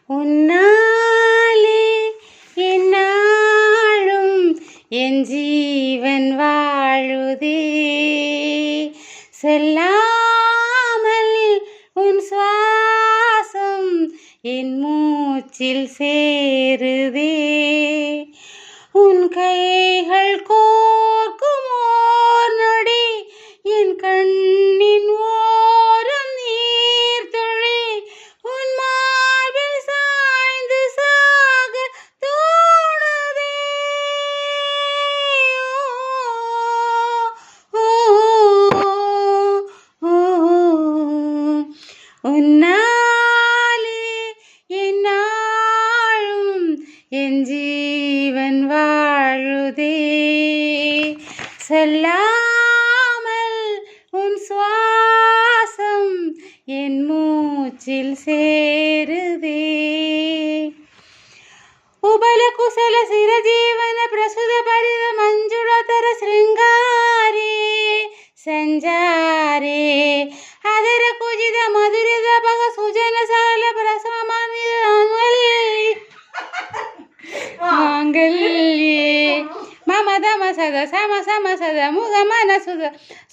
உன்னாலே என்னாலும் என் ஜீவன் வாழுதே, செல்லாமல் உன் சுவாசம் என் மூச்சில் சேருதே. உன் கைகள் கோர்க்கும் ஓர் நொடி என் கண்ணின் ஓரம் நீர்த்துளி உன் மார்பில் சாய்ந்து சாக தோணுதே. உன்னாலே என்னாலும் என் ஜீவன் வாழுதே, செல்லாமல் உன் சுவாசம் என் மூச்சில் சேருதே. உபல குசல சிரஜீவன பிரசுத பரித ಮಂಜುಳತರ ಶೃಂಗಾರೇ ಸಂಜಾರೇ ಅದರ ಕುಜಿದ ಮಧುರದ ಭಗ ಸುಜನ ಸಕಲ ಪ್ರಸಮಾನಿದ ಮಾಂಗಲ್ಯೇ ಮಮ ದಮ ಸದ ಸಮ ಸಮ ಸದ ಮುಗ ಮನ ಸುದ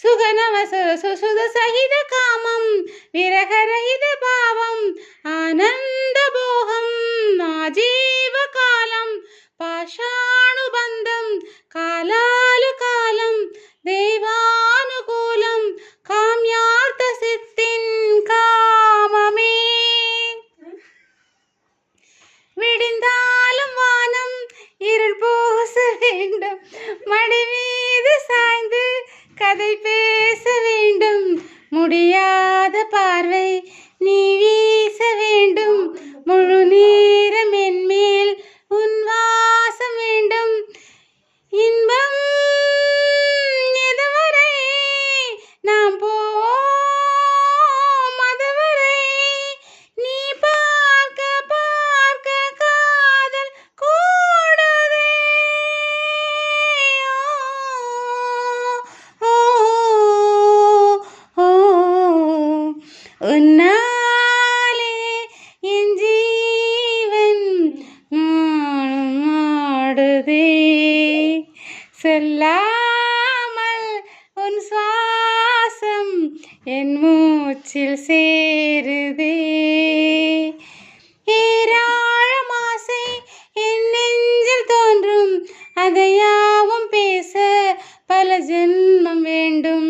ಸುಗ ನಮ ಸದ ಸುಸುದ ಸಹಿತ ಕಾಮಂ ವಿರಹರಹಿತ ಭಾವಂ ಆನಂದ ಭೋಗಂ ಆಜೀವ ಕಾಲಂ పాషాణుబంధం కాలాలు కాలం దైవానుకూలం కామ్యార్థ సిద్ధిన్ కామమే. விடிந்தாலும் வானம் இருள் பூச வேண்டும், மடி மீது சாய்ந்து கதை பேச வேண்டும், முடியாத பார்வை நீ வீச வேண்டும், முழு நேரம் என் மேல் உன் வாசம் வேண்டும். இன்பம் எதுவரை நாம் போவோம் அதுவரை நீ பார்க்க பார்க்க காதல் கூடுதே. உன்னாலே என் ஜீவன் ஆடுதே, செல்லாமல் உன் சுவாசம் என் மூச்சில் சேருதே. ஏராளம் ஆசை என் நெஞ்சில் தோன்றும், அதையாவும் பேச பல ஜென்மம் வேண்டும்.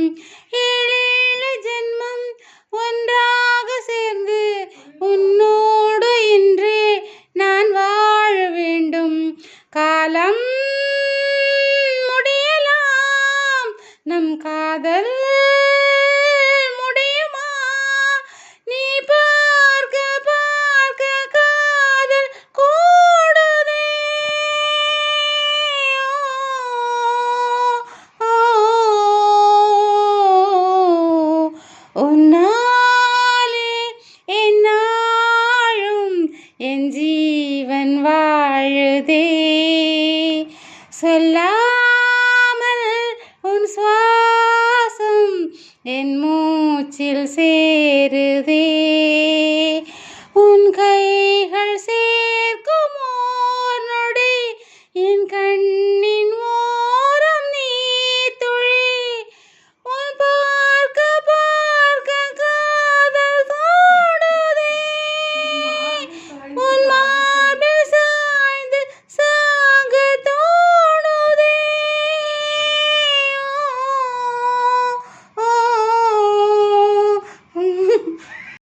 ஏழேழு ஜென்மம் ஒன்றாக சேர்ந்து உன்னோடு இன்றே நான் வாழ வேண்டும். காலம் முடியலாம், நம் காதல் முடியுமா? நீ பார்க்க பார்க்க காதல் கூடுதே. உன்னாலே என்னாலும் என்